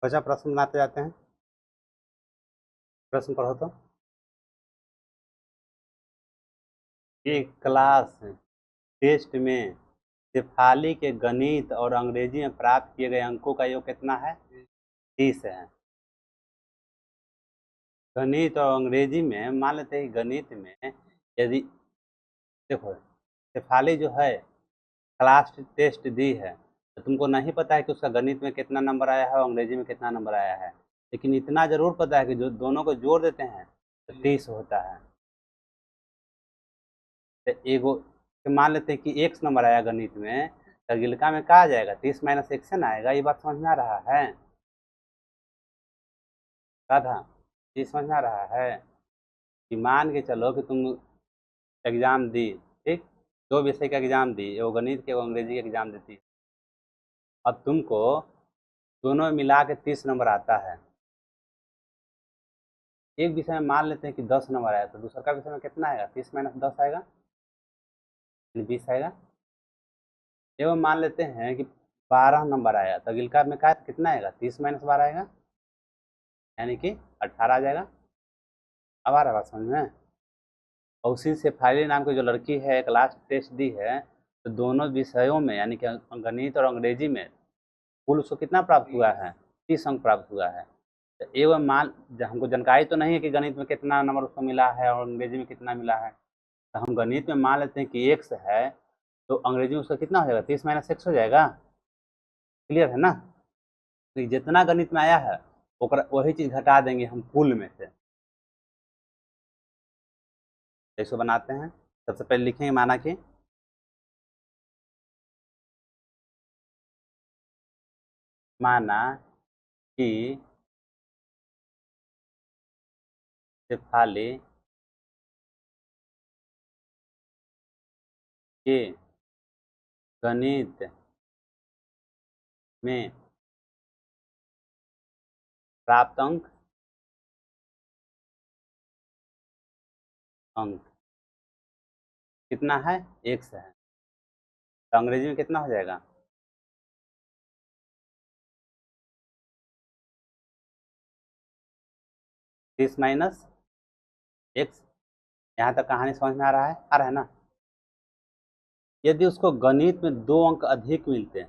बच्चा प्रश्न बनाते जाते हैं। प्रश्न पढ़ो तो। ये क्लास टेस्ट में शेफाली के गणित और अंग्रेजी में प्राप्त किए गए अंकों का योग कितना है? 30 है। गणित और अंग्रेजी में मान लेते हैं कि गणित में यदि देखो शेफाली जो है क्लास टेस्ट दी है तो तुमको नहीं पता है कि उसका गणित में कितना नंबर आया है और अंग्रेजी में कितना नंबर आया है, लेकिन इतना जरूर पता है कि जो दोनों को जोड़ देते हैं तो 30 होता है। तो एगो तो मान लेते हैं कि एक्स नंबर आया गणित में, तो गिलका में क्या आ जाएगा? 30 माइनस एक्स ना आएगा। ये बात समझ में आ रहा है? क्या था? ये समझ में आ रहा है कि मान के चलो कि तुम एग्जाम दी, ठीक, दो विषय का एग्जाम दी, एगो गणित के एगो अंग्रेजी के एग्जाम देती। अब तुमको दोनों मिला के 30 नंबर आता है। एक विषय में मान लेते हैं कि 10 नंबर आया, तो दूसरा का विषय में कितना आएगा? 30 माइनस 10 आएगा, 20 आएगा। एवं मान लेते हैं कि 12 नंबर आया, तो अगिलका में का कितना आएगा? 30 माइनस 12 आएगा, यानी कि 18 आ जाएगा। अब आ रहा बात समझ में? और उसी से फाइली नाम की जो लड़की है क्लास टेस्ट दी है, तो दोनों विषयों में यानी कि गणित और अंग्रेजी में कुल उसको कितना प्राप्त हुआ है? 30 अंक प्राप्त हुआ है। तो एवं मान हमको जानकारी तो नहीं है कि गणित में कितना नंबर उसको मिला है और अंग्रेजी में कितना मिला है, तो हम गणित में मान लेते हैं कि एक्स है, तो अंग्रेजी में उसका कितना हो जाएगा? 30 माइनस एक्स हो जाएगा। क्लियर है ना? तो जितना गणित में आया है वही चीज घटा देंगे हम कुल में से। इसको बनाते हैं। सबसे पहले लिखेंगे माना कि शेफाली के गणित में प्राप्त अंक कितना है? एक्स है। तो अंग्रेजी में कितना हो जाएगा? तीस माइनस एक्स। यहाँ तक कहानी समझ में आ रहा है? आ रहा है ना? यदि उसको गणित में 2 अंक अधिक मिलते,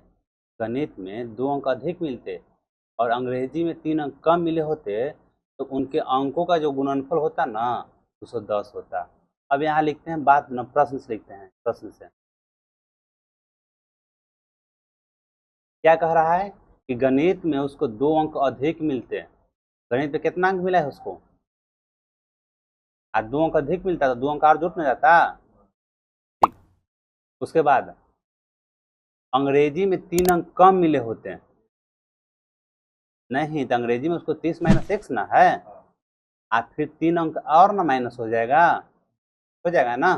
गणित में 2 अंक अधिक मिलते और अंग्रेजी में 3 अंक कम मिले होते, तो उनके अंकों का जो गुणनफल होता ना 210 होता। अब यहाँ लिखते हैं बात न, प्रश्न से लिखते हैं। प्रश्न से क्या कह रहा है कि गणित में उसको 2 अंक अधिक मिलते। गणित में कितना अंक मिला है उसको? आज 2 अंक अधिक मिलता तो 2 अंक और जुट में जाता। ठीक। उसके बाद अंग्रेजी में 3 अंक कम मिले होते हैं, नहीं तो अंग्रेजी में उसको 30 माइनस एक्स ना है, आज फिर 3 अंक और ना माइनस हो जाएगा ना।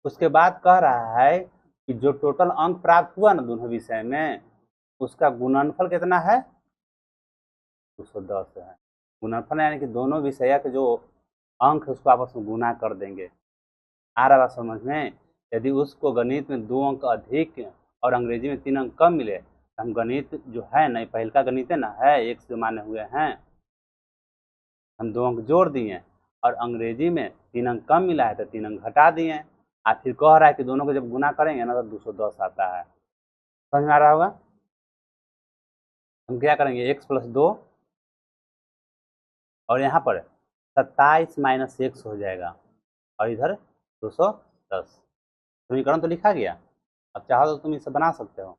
उसके बाद कह रहा है कि जो टोटल अंक प्राप्त हुआ ना दोनों विषय में, उसका गुणनफल कितना है? 210 है। गुणनफल यानी कि दोनों विषय के जो अंक है उसको आपस में गुना कर देंगे। आ रहा बात समझ में? यदि उसको गणित में 2 अंक अधिक और अंग्रेजी में 3 अंक कम मिले, तो हम गणित जो है ना, पहल का गणित है ना, है एक से माने हुए हैं, हम 2 अंक जोड़ दिए और अंग्रेजी में 3 अंक कम मिला है तो 3 अंक घटा दिए। आज फिर कह रहा है कि दोनों को जब गुना करेंगे ना तो 210 आता है। समझ में आ रहा होगा? हम क्या करेंगे? एक्स प्लस 2 और यहाँ पर 27 माइनस एक्स हो जाएगा और इधर 210। समीकरण तो लिखा गया। अब चाहो तो तुम इसे बना सकते हो।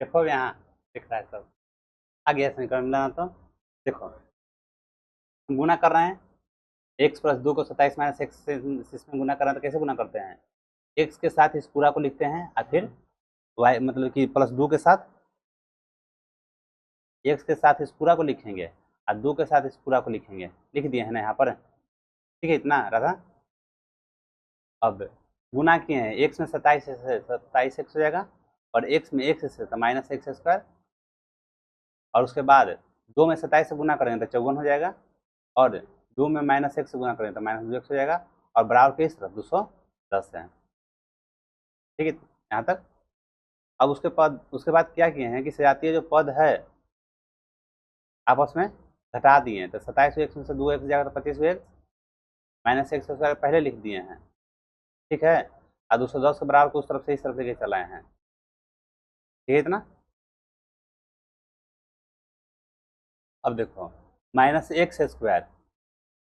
देखो यहाँ दिख रहा है सब। आ गया समीकरण मिलाना तो देखो, हम गुना कर रहे हैं एक्स प्लस 2 को 27 माइनस एक्स से इसमें गुना कर रहे हैं, तो कैसे गुना करते हैं? एक्स के साथ इस पूरा को लिखते हैं और फिर वाई मतलब कि प्लस 2 के साथ एक्स के साथ इस पूरा को लिखेंगे और 2 के साथ इस पूरा को लिखेंगे। लिख दिए हैं ना यहाँ पर? ठीक है, इतना राधा। अब गुना किए हैं, एक्स में 27 एक्स हो जाएगा और एक्स में एक्स से तो माइनस एक्स स्क्वायर, और उसके बाद 2 में 27 से गुना करेंगे तो 54 हो जाएगा, और 2 में माइनस एक्स से गुना करेंगे तो माइनस 2x हो जाएगा, और बराबर के इस तरफ 210 है। ठीक है यहाँ तक। अब उसके बाद क्या किए हैं कि सजातीय जो पद है आपस में घटा दिए हैं, तो 27x में से 2x जाएगा तो 25x, माइनस एक्स स्क्वायर पहले लिख दिए हैं। ठीक है, और 210 के बराबर को उस तरफ से इस तरफ लेके चलाए हैं। ठीक है इतना। अब देखो minus x square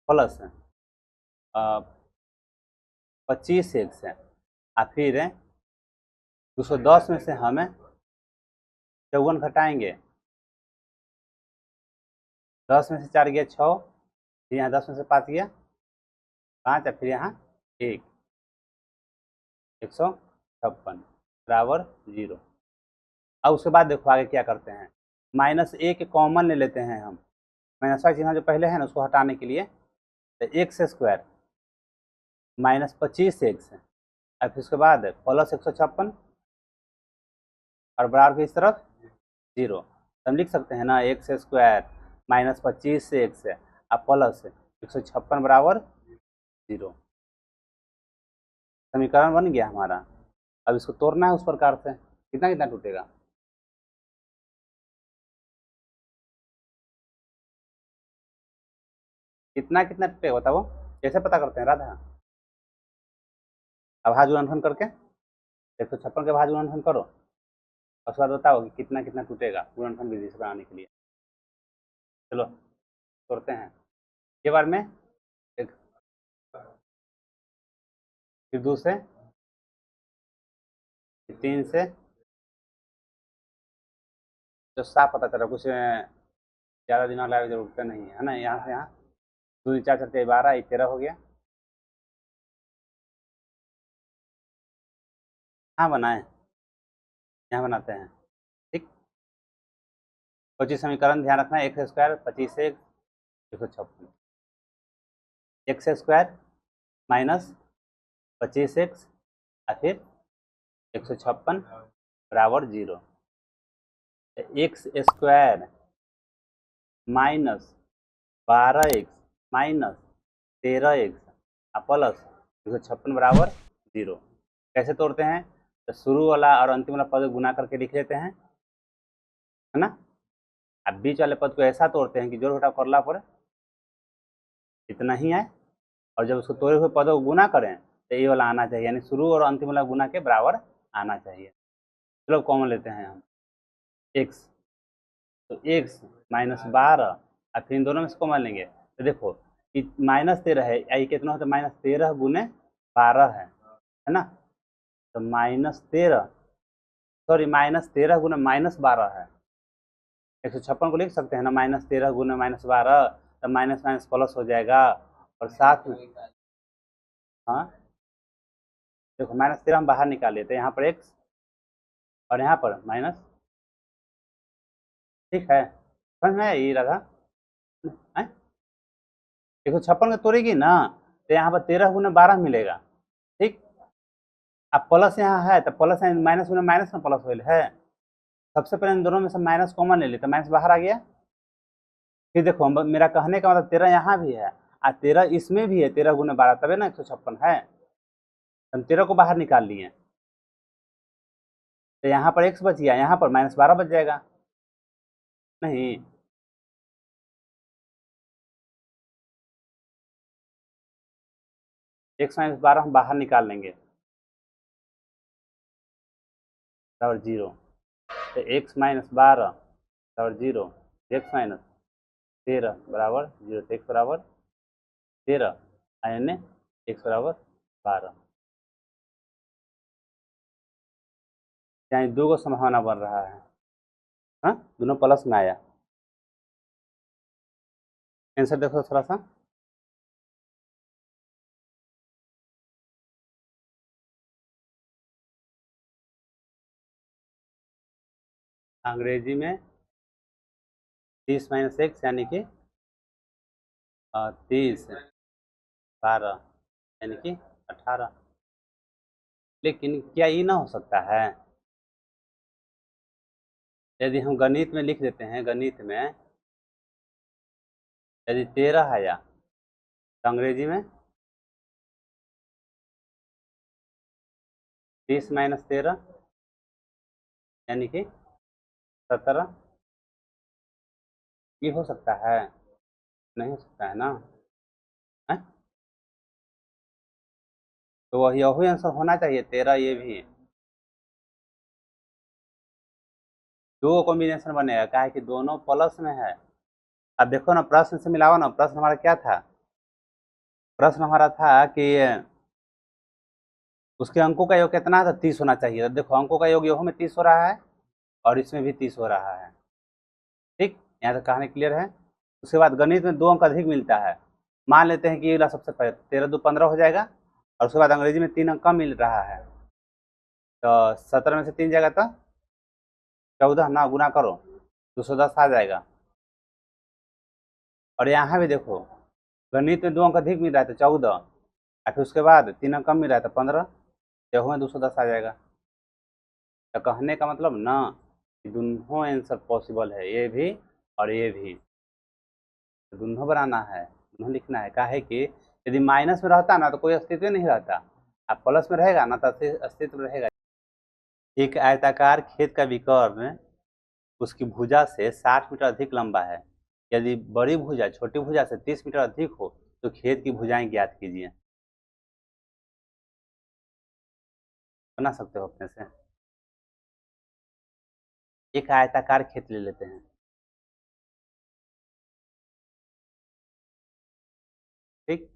plus 25x है, और फिर 210 में से हमें 54 घटाएंगे, 10 में से 4 गया 6, फिर यहाँ 10 में से 5 गया 5, और फिर यहाँ 156 बराबर 0। अब उसके बाद देखो आगे क्या करते हैं, माइनस ए के कॉमन ले लेते हैं हम, माइनस का चिन्ह जो पहले है ना उसको हटाने के लिए, तो एक्स स्क्वायर माइनस 25x है, और फिर उसके बाद प्लस 156 और बराबर की इस तरफ 0। तो हम लिख सकते हैं ना एक्स स्क्वायर माइनस 25x है और प्लस 156 बराबर 0। समीकरण बन गया हमारा। अब इसको तोड़ना है उस प्रकार से, कितना कितना टूटेगा, कितना कितना टूटेगा बताओ, कैसे पता करते हैं राधा। अभाज्य गुणनफल करके 156 के भाज्य गुणनफल करो, और उसके बाद बताओ कि कितना कितना टूटेगा गुणनफल विधि से बनाने के लिए। चलो तोड़ते हैं ये बार में, एक फिर 2 से, फिर 3 से, जो साफ पता चला, कुछ ज़्यादा दिमाग लगाने की जरूरत नहीं है ना। यहाँ से यहाँ 2 4 चलते 12, 13 हो गया। हाँ बनाए, यहाँ बनाते हैं। ठीक, 25 समीकरण ध्यान रखना, एक्स स्क्वायर 25 से 156, एक्स स्क्वायर माइनस 25x और फिर 156 बराबर 0, x square minus 12x minus 13x plus 156 बराबर 0। कैसे तोड़ते हैं, तो शुरू वाला और अंतिम वाला पद गुना करके लिख लेते हैं, है ना। अब बीच वाले पद को ऐसा तोड़ते हैं कि जोड़ घटाव करला पर इतना ही आए, और जब उसको तोड़े हुए पदों को गुना करें तो ये वाला आना चाहिए, यानी शुरू और अंतिम वाला गुना के बराबर आना चाहिए। चलो कॉमन लेते हैं हम x, तो x माइनस 12, और फिर इन दोनों में से कॉमन लेंगे तो देखो माइनस 13 है, ये कितना होता है, माइनस 13 गुने 12 है ना। तो माइनस 13, सॉरी माइनस 13 गुने माइनस 12 है, 156 को लिख सकते हैं ना, माइनस 13 गुने माइनस 12, तो माइनस माइनस प्लस हो जाएगा, और साथ में हाँ देखो माइनस 13 हम बाहर निकाल लेते हैं, यहाँ पर x और यहाँ पर माइनस। ठीक है, समझ में ये रहा 156 का तोड़ेगी ना, तो यहाँ पर 13 गुना 12 मिलेगा। ठीक, अब प्लस यहाँ है तो प्लस माइनस गुना माइनस में प्लस होल है, सबसे पहले इन दोनों में से माइनस कॉमन ले लेते, माइनस बाहर आ गया। फिर देखो मेरा कहने का मतलब 13 यहाँ भी है और 13 इसमें भी है, 13 गुना 12 तभी ना 156 है, हम 13 को बाहर निकाल लिए, तो यहाँ पर x बच गया, यहाँ पर माइनस 12 बच जाएगा। नहीं x माइनस 12 हम बाहर निकाल लेंगे बराबर 0, तो x माइनस 12 बराबर 0, x माइनस 13 बराबर 0, तो x बराबर 13 यानी x बराबर 12, यानी दो को संभावना बन रहा है। हाँ दोनों प्लस में आया। आंसर देखो थोड़ा सा, अंग्रेजी में 30 माइनस एक्स यानी कि 30 12 यानी कि 18। लेकिन क्या ये ना हो सकता है यदि हम गणित में लिख देते हैं, गणित में यदि 13 आया तो अंग्रेजी में 30 - 13 यानी कि 17। ये हो सकता है? नहीं हो सकता है ना है? तो वही यही आंसर होना चाहिए, 13 ये भी। दो कॉम्बिनेशन बनेगा, क्या है कि दोनों प्लस में है। अब देखो ना, प्रश्न से मिलाओ ना। प्रश्न हमारा क्या था? प्रश्न हमारा था कि उसके अंकों का योग कितना था? 30 होना चाहिए। तो देखो, अंकों का योग में 30 हो रहा है और इसमें भी 30 हो रहा है। ठीक, यहाँ तक कहानी क्लियर है। उसके बाद गणित में 2 अंक अधिक मिलता है। मान लेते हैं कि ये वाला सबसे पहले 13 2 15 हो जाएगा, और उसके बाद अंग्रेजी में 3 अंक कम मिल रहा है, तो 17 में से 3 जाएगा तो 14 ना, गुना करो 210 आ जाएगा। और यहाँ भी देखो, गणित में 2 अंक अधिक मिल रहा है तो 14, और फिर उसके बाद 3 अंक कम मिल रहा है तो 15, यह में 210 आ जाएगा। तो कहने का मतलब ना कि दोनों आंसर पॉसिबल है, ये भी और ये भी। तो दोनों बनाना है, दोनों लिखना है। क्या है कि यदि माइनस में रहता ना तो कोई अस्तित्व नहीं रहता, अब प्लस में रहेगा ना तो अस्तित्व रहेगा। एक आयताकार खेत का विकर्ण उसकी भुजा से 60 मीटर अधिक लंबा है। यदि बड़ी भुजा छोटी भुजा से 30 मीटर अधिक हो तो खेत की भुजाएं ज्ञात कीजिए। बना सकते हो अपने से। एक आयताकार खेत ले लेते हैं, ठीक।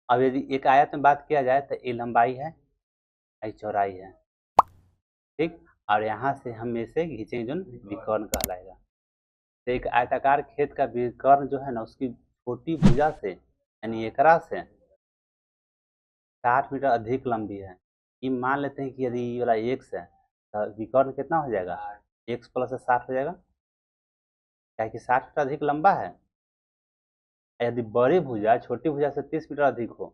अब यदि एक आयत में बात किया जाए तो ये लंबाई है, ये चौड़ाई है, ठीक। और यहाँ से हम इसे खींचेंगे जो विकर्ण कहलाएगा। तो एक आयताकार खेत का विकर्ण जो है ना, उसकी छोटी भुजा से यानी एकरा से 60 मीटर अधिक लंबी है। ये मान लेते हैं कि यदि ये वाला एक्स है तो विकर्ण कितना हो जाएगा? एक्स प्लस 60 हो जाएगा, क्या कि 60 मीटर अधिक लंबा है। यदि बड़ी भुजा छोटी भुजा से 30 मीटर अधिक हो,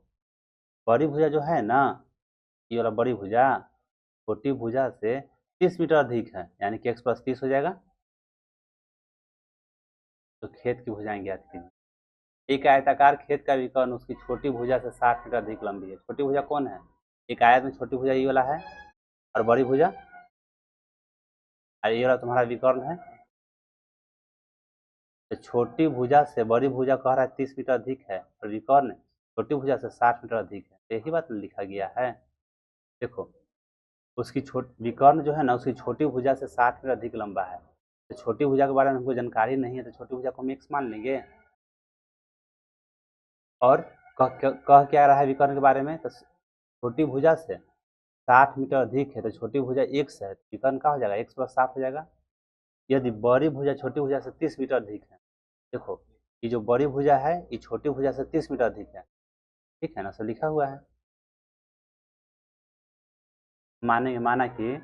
बड़ी भुजा जो है ना, ये वाला बड़ी भुजा छोटी भुजा से 30 मीटर अधिक है, यानी कि एक्स प्लस 30 हो जाएगा। तो खेत की भुजाएं ज्ञात कीजिए। एक आयताकार खेत का विकर्ण उसकी छोटी भुजा से 60 मीटर अधिक लंबी है। छोटी भुजा कौन है? एक आयत में छोटी भुजा ये वाला है, और बड़ी भुजा और ये वाला तुम्हारा विकर्ण है। तो छोटी भुजा से बड़ी भुजा कह रहा है 30 मीटर अधिक है, और विकर्ण छोटी भुजा से 60 मीटर अधिक है। तो यही बात लिखा गया है। देखो, उसकी विकर्ण जो है ना, उसकी छोटी भुजा से 60 मीटर अधिक लंबा है। तो छोटी भुजा के बारे में हमको जानकारी नहीं है, तो छोटी भुजा को हम एक्स मान लेंगे। और कह क्या रहा है विकर्ण के बारे में? तो छोटी भुजा से 60 मीटर अधिक है, तो छोटी भुजा एक्स है, तो विकर्ण का हो जाएगा एक्स प्लस 60 हो जाएगा। यदि बड़ी भुजा छोटी भुजा से 30 मीटर अधिक है, देखो ये जो बड़ी भुजा है ये छोटी भुजा से 30 मीटर अधिक है, ठीक है ना, सब लिखा हुआ है। मानेंगे, माना कि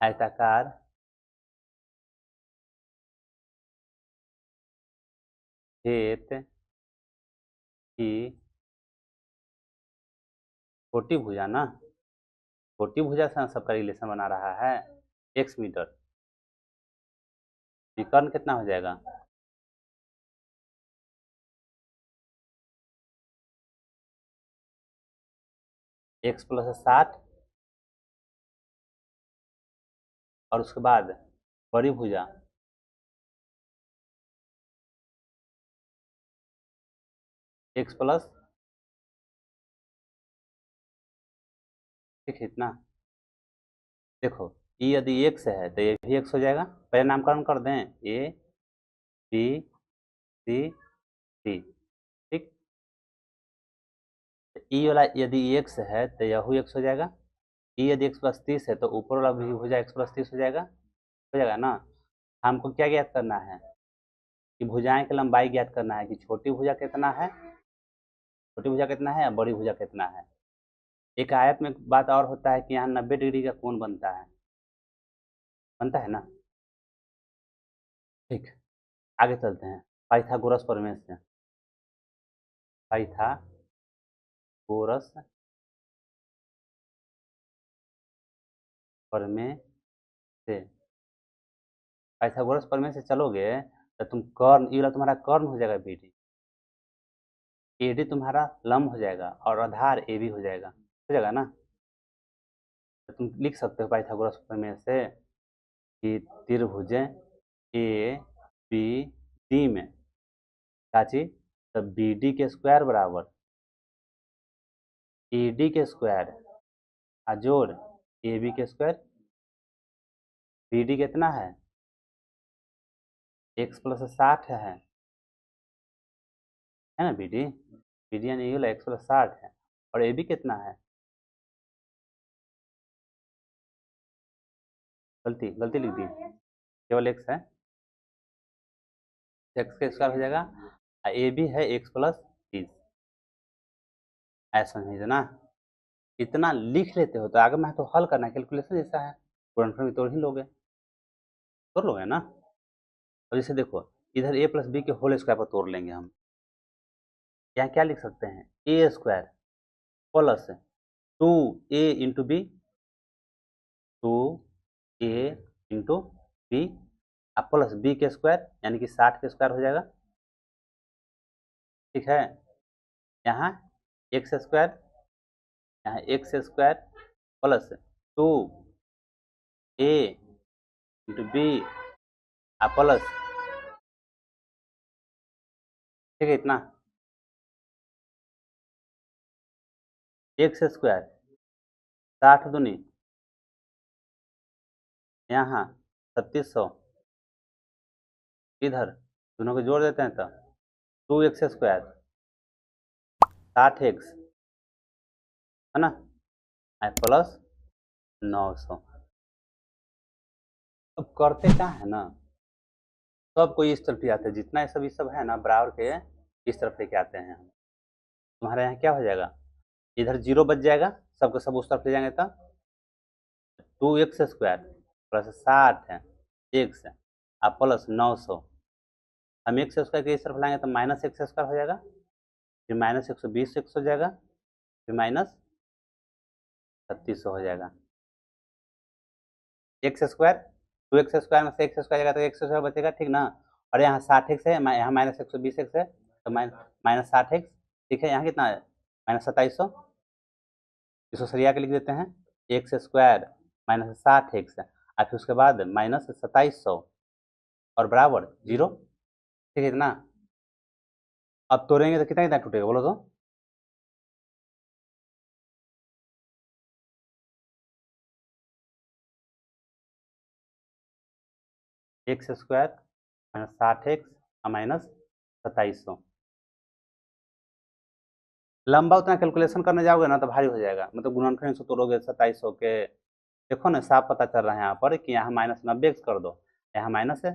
आयताकार खेत की छोटी भुजा ना, छोटी भुजा से सबका रिलेशन बना रहा है एक्स मीटर, विकर्ण कितना हो जाएगा? एक्स प्लस 60, और उसके बाद बड़ी भुजा एक्स प्लस, ठीक है इतना। देखो, ये यदि एक्स है तो ये भी एक्स हो जाएगा। पहले नामकरण कर दें, ए बी सी डी, ठीक। ई वाला यदि एक्स है तो यह एक्स हो जाएगा। ई यदि एक्स प्लस 30 है तो ऊपर वाला भी हो जाएगा, एक्स प्लस 30 हो जाएगा ना। हमको क्या ज्ञात करना है कि भुजाएं की लंबाई ज्ञात करना है, कि छोटी भुजा कितना है, छोटी भुजा कितना है और बड़ी भुजा कितना है। एक आयत में बात और होता है कि यहाँ 90 डिग्री का कोण बनता है, बनता है ना, ठीक। आगे चलते हैं पाइथागोरस प्रमेय से। पाइथागोरस प्रमेय से, पाइथागोरस प्रमेय से चलोगे तो तुम कर्ण, ये वाला तुम्हारा कर्ण हो जाएगा बीडी, एडी तुम्हारा लंब हो जाएगा और आधार ए बी हो जाएगा ना। तो तुम लिख सकते हो पाइथागोरस प्रमेय से कि त्रिभुज ए बी डी में क्या चीज, तो बी डी के स्क्वायर बराबर ए डी के स्क्वायर जोड़ ए बी के स्क्वायर। बी डी कितना है, एक्स प्लस 60 है ना बी डी, यानी ये वाला एक्स प्लस 60 है, और ए बी कितना है, गलती लिख दी, केवल एक्स है, एक्स का स्क्वायर हो जाएगा, ए बी है एक्स प्लस 30, ऐसा नहीं ना, इतना लिख लेते हो तो आगे में तो हल करना है, कैलकुलेशन जैसा है, गुणनफल में तोड़ ही लोगे, तोड़ लोगे ना। और जैसे देखो इधर ए प्लस बी के होल स्क्वायर पर तोड़ लेंगे हम, यहाँ क्या लिख सकते हैं, A square plus 2a into B, 2a into B plus B के स्क्वायर यानी कि 60 के स्क्वायर हो जाएगा, ठीक है। यहाँ एक्स स्क्वायर, यहाँ x square plus 2a into B plus, ठीक है, इतना एक्स स्क्वायर 60 दूनी यहाँ 3600, इधर दोनों को जोड़ देते हैं तो 2x स्क्वायर 60x है ना, प्लस 900। अब करते क्या है ना, सब कोई इस तरफ ही आते हैं, जितना ये सब है ना बराबर के इस तरफ लेके आते हैं हम। तुम्हारे यहाँ क्या हो जाएगा, इधर 0 बच जाएगा, सबको सब उस तरफ ले जाएंगे तो 2x स्क्वायर प्लस 60 है एक्स प्लस 900, हम एक्स स्क्वायर के इस तरफ लाएंगे तो माइनस एक्स स्क्वायर हो जाएगा, फिर माइनस 120 एक्स हो जाएगा, फिर माइनस 3600 हो जाएगा, एक्स स्क्वायर 2x स्क्वायर में से एक्स स्क्वायर जाएगा तो एक्स स्क्वायर बचेगा, ठीक ना। और यहाँ 60x है, यहाँ माइनस 120x है तो माइनस 60x, ठीक है। यहाँ कितना है, माइनस 2700, इसको सरिया के लिख देते हैं, एक्स स्क्वायर माइनस 60x और फिर उसके बाद माइनस 2700 और बराबर 0, ठीक है ना। अब तोड़ेंगे तो कितना कितना टूटेगा बोलो तो, एक्स स्क्वायर माइनस 60x और माइनस 2700, लंबा उतना कैलकुलेशन करने जाओगे ना तो भारी हो जाएगा, मतलब गुणनखंड से तोड़ोगे 2700 के, देखो ना साफ पता चल रहा है यहाँ पर कि यहाँ माइनस 90x कर दो, यहाँ माइनस है,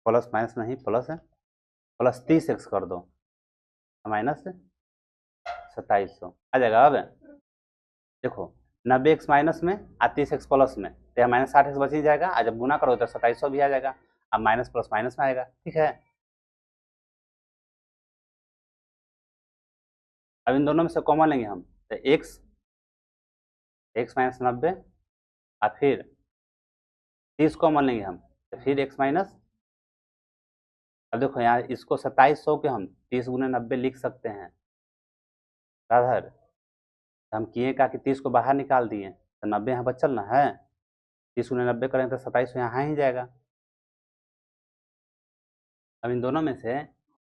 प्लस माइनस नहीं प्लस है, प्लस 30x कर दो माइनस 2700 आ जाएगा। अब देखो 90x माइनस में और 30x प्लस में, तो यहाँ माइनस 60x बच ही जाएगा, और जब गुना करो तो 2700 भी आ जाएगा, अब माइनस प्लस माइनस में आएगा, ठीक है। अब इन दोनों में से कॉमन लेंगे हम, तो एक्स माइनस 90 और फिर 30 कॉमन लेंगे हम, तो फिर एक्स माइनस, अब देखो यहाँ इसको 2700 के हम 30 गुने 90 लिख सकते हैं, राधर हम किए का कि 30 को बाहर निकाल दिए तो 90 यहाँ बचल ना है, 30 गुने 90 करें तो 2700 यहाँ ही जाएगा। अब इन दोनों में से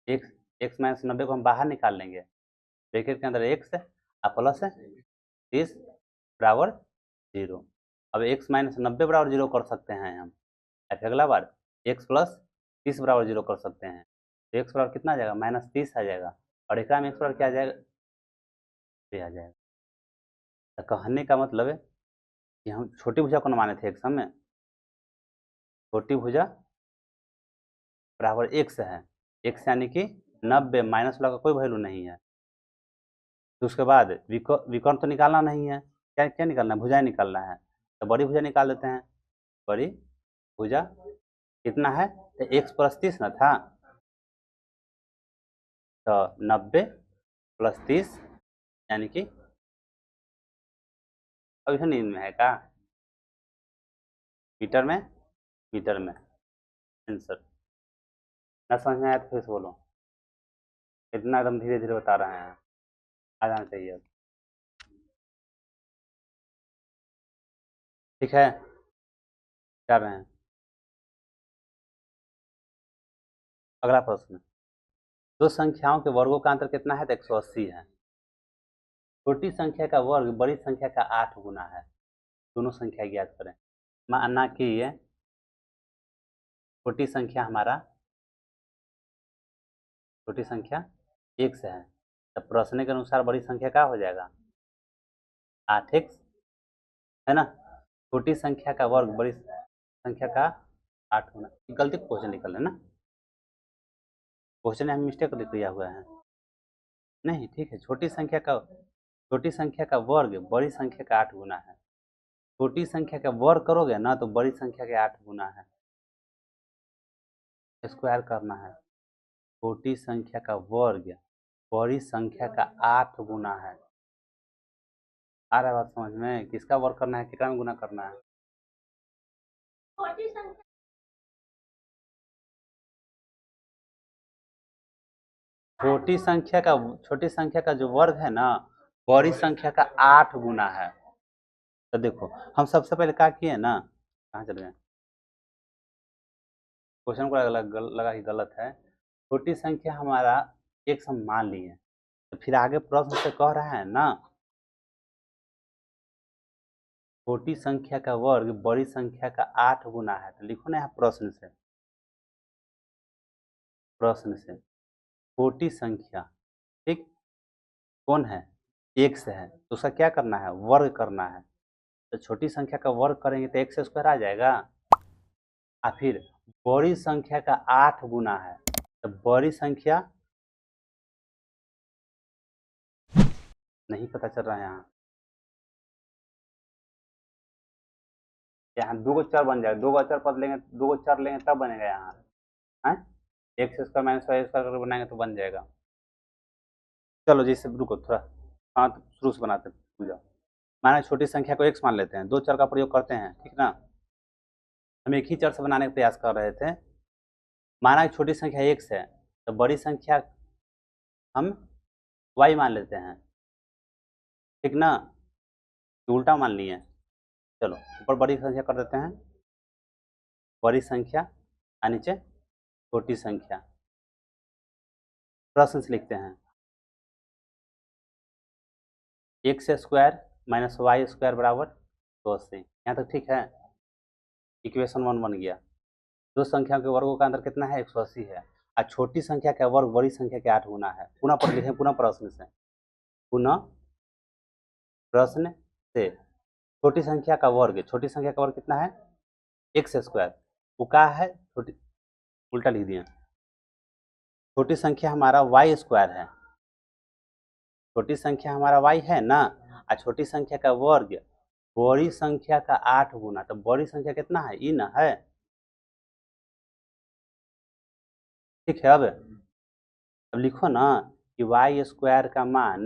एक्स माइनस 90 को हम बाहर निकाल लेंगे, ब्रैकेट के अंदर एक्स और प्लस 30 बराबर 0। अब एक्स माइनस 90 बराबर 0 कर सकते हैं हम, फिर अगला बार एक्स प्लस 30 बराबर 0 कर सकते हैं, तो एक्स बराबर कितना आ जाएगा, माइनस 30 आ जाएगा, और एक में एक्स बराबर क्या आ जाएगा, ये आ जाएगा। तो कहने का मतलब है कि हम छोटी भुजा को माने थे एग्जाम में, छोटी भुजा बराबर एक्स है, एक्स यानी कि 90 माइनस वाला का कोई वैल्यू नहीं है, तो उसके बाद विकर्ण तो निकालना नहीं है, क्या क्या निकालना है, भुजाएं निकालना है, तो बड़ी भुजा निकाल देते हैं, बड़ी भुजा कितना है, तो एक्स प्लस 30 ना था, तो 90 प्लस 30 यानी कि अभी से नींद में है का? मीटर में आंसर ना समझ में आया तो फिर से बोलो। इतना एकदम धीरे धीरे बता रहे हैं, आ जाना चाहिए अब। ठीक है, क्या रहे हैं? अगला प्रश्न, दो संख्याओं के वर्गों का अंतर कितना है? तो 180 है। छोटी संख्या का वर्ग बड़ी संख्या का 8 गुना है। दोनों संख्या ज्ञात करें। माना कि छोटी संख्या हमारा छोटी संख्या 1 से है, तो प्रश्न के अनुसार बड़ी संख्या क्या हो जाएगा? 8x, है ना। छोटी संख्या का वर्ग बड़ी संख्या का 8 गुना। गलती क्वेश्चन निकल है ना, क्वेश्चन में मिस्टेक दिया हुआ है। नहीं ठीक है, छोटी संख्या का वर्ग बड़ी संख्या का 8 गुना है। छोटी संख्या का वर्ग करोगे ना तो बड़ी संख्या के 8 गुना है, स्क्वायर करना है। छोटी संख्या का वर्ग बड़ी संख्या का 8 गुना है। आ रहा है बात समझ में? किसका वर्ग करना है, कितना में गुना करना है? छोटी संख्या का जो वर्ग है ना, बड़ी संख्या का 8 गुना है। तो देखो हम सबसे पहले क्या किए ना, कहाँ चले गए, क्वेश्चन को लगा कि गलत है। छोटी संख्या हमारा एक सम मान लिए, तो फिर आगे प्रश्न से कह रहा है ना छोटी संख्या का वर्ग बड़ी संख्या का 8 गुना है। तो लिखो ना यहाँ प्रश्न से छोटी संख्या, ठीक, कौन है? 1 से है, तो उसका क्या करना है? वर्ग करना है। तो छोटी संख्या का वर्ग करेंगे तो 1 से स्क्वायर आ जाएगा। और फिर बड़ी संख्या का 8 गुना है, तो बड़ी संख्या नहीं पता चल रहा है यहाँ दो गो चर बन जाएगा, दो गो अचर पद लेंगे, दो गो चर लेंगे तब बनेगा यहाँ है। X square minus y square करके बनाएंगे तो बन जाएगा। चलो जैसे रुको थोड़ा, हाँ तो शुरू से बनाते पूजा। माना छोटी संख्या को एक्स मान लेते हैं, दो चर का प्रयोग करते हैं, ठीक ना। हम एक ही चर से बनाने का प्रयास कर रहे थे। माना छोटी संख्या एक्स है, तो बड़ी संख्या हम वाई मान लेते हैं, ठीक ना, उल्टा मान लिए। चलो ऊपर बड़ी संख्या कर देते हैं, बड़ी संख्या और नीचे छोटी संख्या। प्रश्न से लिखते हैं x square minus y square बराबर 280। यहाँ तक ठीक है, इक्वेशन 1 बन गया। दो संख्याओं के वर्गों का अंतर कितना है? 180 है। और छोटी संख्या का वर्ग बड़ी संख्या के 8 गुना है। पुनः पढ़ लिखें, पुनः प्रश्न से छोटी संख्या का वर्ग कितना है? X square. वो क्या है? छोटी, उल्टा लिख दिए, छोटी संख्या हमारा वाई स्क्वायर है। छोटी संख्या हमारा वाई है ना, और छोटी संख्या का वर्ग बड़ी संख्या का 8 गुना। तो बड़ी संख्या कितना है? ई ना है, ठीक है। अब लिखो ना कि वाई स्क्वायर का मान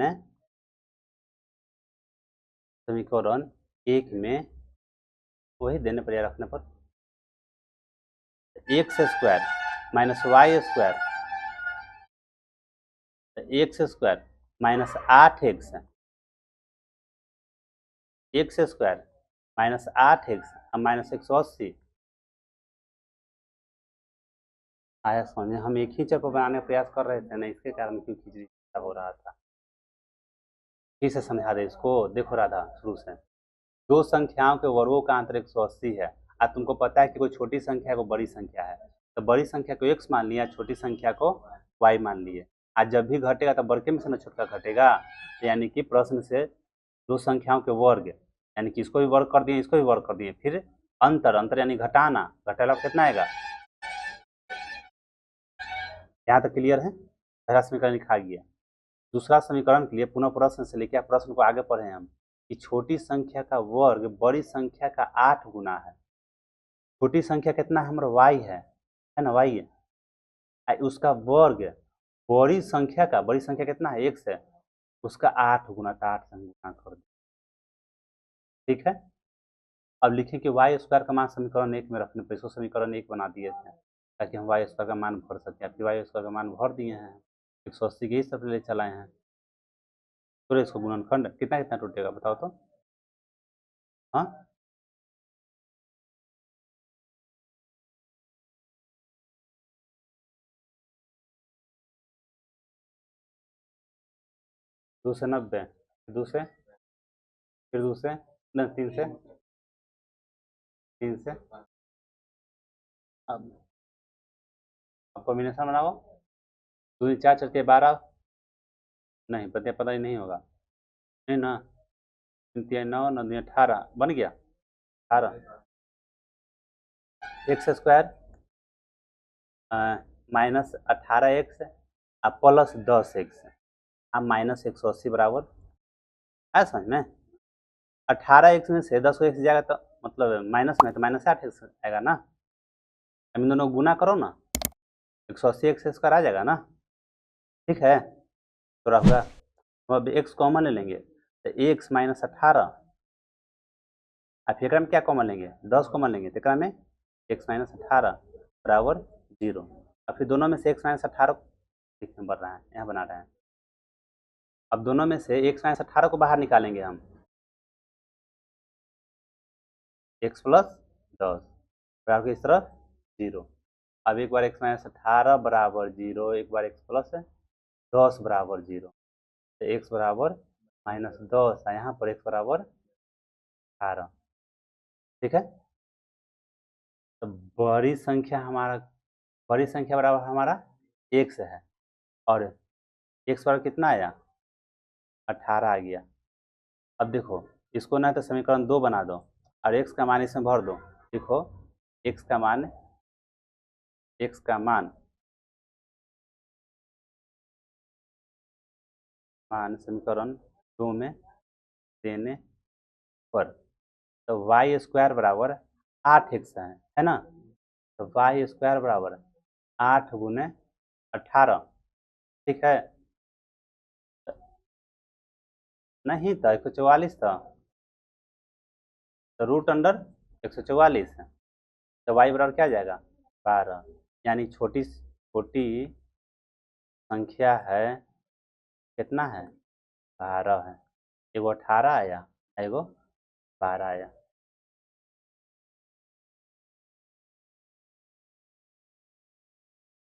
समीकरण 1 में वही देने पर या रखने पर x square minus y square, x square minus 8x, x square minus 8x minus 180 आया समझे। हम एक ही चर को बनाने का प्रयास कर रहे थे ना, इसके कारण क्यों खिचड़ी हो रहा था। फिर से समझा दे इसको, देखो राधा शुरू से। दो संख्याओं के वर्गों का अंतर 180 है। आज तुमको पता है कि कोई छोटी संख्या है, कोई बड़ी संख्या है, तो बड़ी संख्या को x मान लिया, छोटी संख्या को y मान लिए। आज जब भी घटेगा तो बड़के में से ना छोटका घटेगा। यानी कि प्रश्न से दो संख्याओं के वर्ग, यानी कि इसको भी वर्ग कर दिए, इसको भी वर्ग कर दिए, फिर अंतर यानी घटाना, घटाना कितना आएगा? यहाँ तक क्लियर है? पहला समीकरण लिखा गया। दूसरा समीकरण के लिए पुनः प्रश्न से लेकर प्रश्न को आगे पढ़े हम कि छोटी संख्या का वर्ग बड़ी संख्या का 8 गुना है। छोटी संख्या कितना है? हमारा y है ना, y है। उसका वर्ग बड़ी संख्या कितना है? 1 है, उसका 8 गुना, तो 8 से गुना कर दो। ठीक है। अब लिखें कि वाई स्क्वायर का मान समीकरण 1 में रखने पर इसको समीकरण 1 बना दिए थे ताकि हम वाई स्क्वायर का मान भर सकें। आपकी वाई स्क्वायर का मान भर दिए हैं, 180 के इस तरफ ले चलाए हैं। तो इसको गुणनखंड कितना कितना टूटेगा बताओ तो। हाँ, दो से 90, दूसरे, फिर दूसरे न 3 से, 3 से अब कॉम्बिनेशन बनाओ। 2 4 चलते 12, नहीं पता पता ही नहीं होगा, नहीं ना। 3 3 9 9 2 18 बन गया 18 एक्स स्क्वायर माइनस 18x और प्लस 10x अब माइनस 180 बराबर है समझ में। 18x में से 10 को x जाएगा तो मतलब माइनस में तो माइनस 8x आएगा ना। इन दोनों को गुना करो ना, 180 एक्स स्क्वायर आ जाएगा ना। ठीक है, तो रहा हम अब x कॉमन ले लेंगे तो x माइनस 18 अब फिर में क्या कॉमन लेंगे 10 कॉमन लेंगे तो में x माइनस 18 बराबर 0। अब फिर दोनों में से x माइनस 18 बढ़ रहा है, यहाँ बना रहे हैं। अब दोनों में से x माइनस 18 को बाहर निकालेंगे हम, x प्लस 10 बराबर इस तरफ 0। अब एक बार x माइनस 18 बराबर 0, एक बार x प्लस 10 बराबर 0, तो x बराबर माइनस 10 है, यहाँ पर x बराबर 18। ठीक है, तो बड़ी संख्या बराबर हमारा x है और x बराबर कितना आया 18 आ गया। अब देखो इसको ना तो समीकरण 2 बना दो और x का मान इसमें भर दो। देखो x का मान समीकरण 2 में देने पर तो वाई स्क्वायर बराबर 8x है ना। तो वाई स्क्वायर बराबर 8 गुने 18। ठीक है, नहीं था 144 था तो रूट अंडर 144 है, तो वाई बराबर क्या आ जाएगा 12। यानी छोटी छोटी संख्या है कितना है 12 है। एगो 18 आया, एगो 12 आया।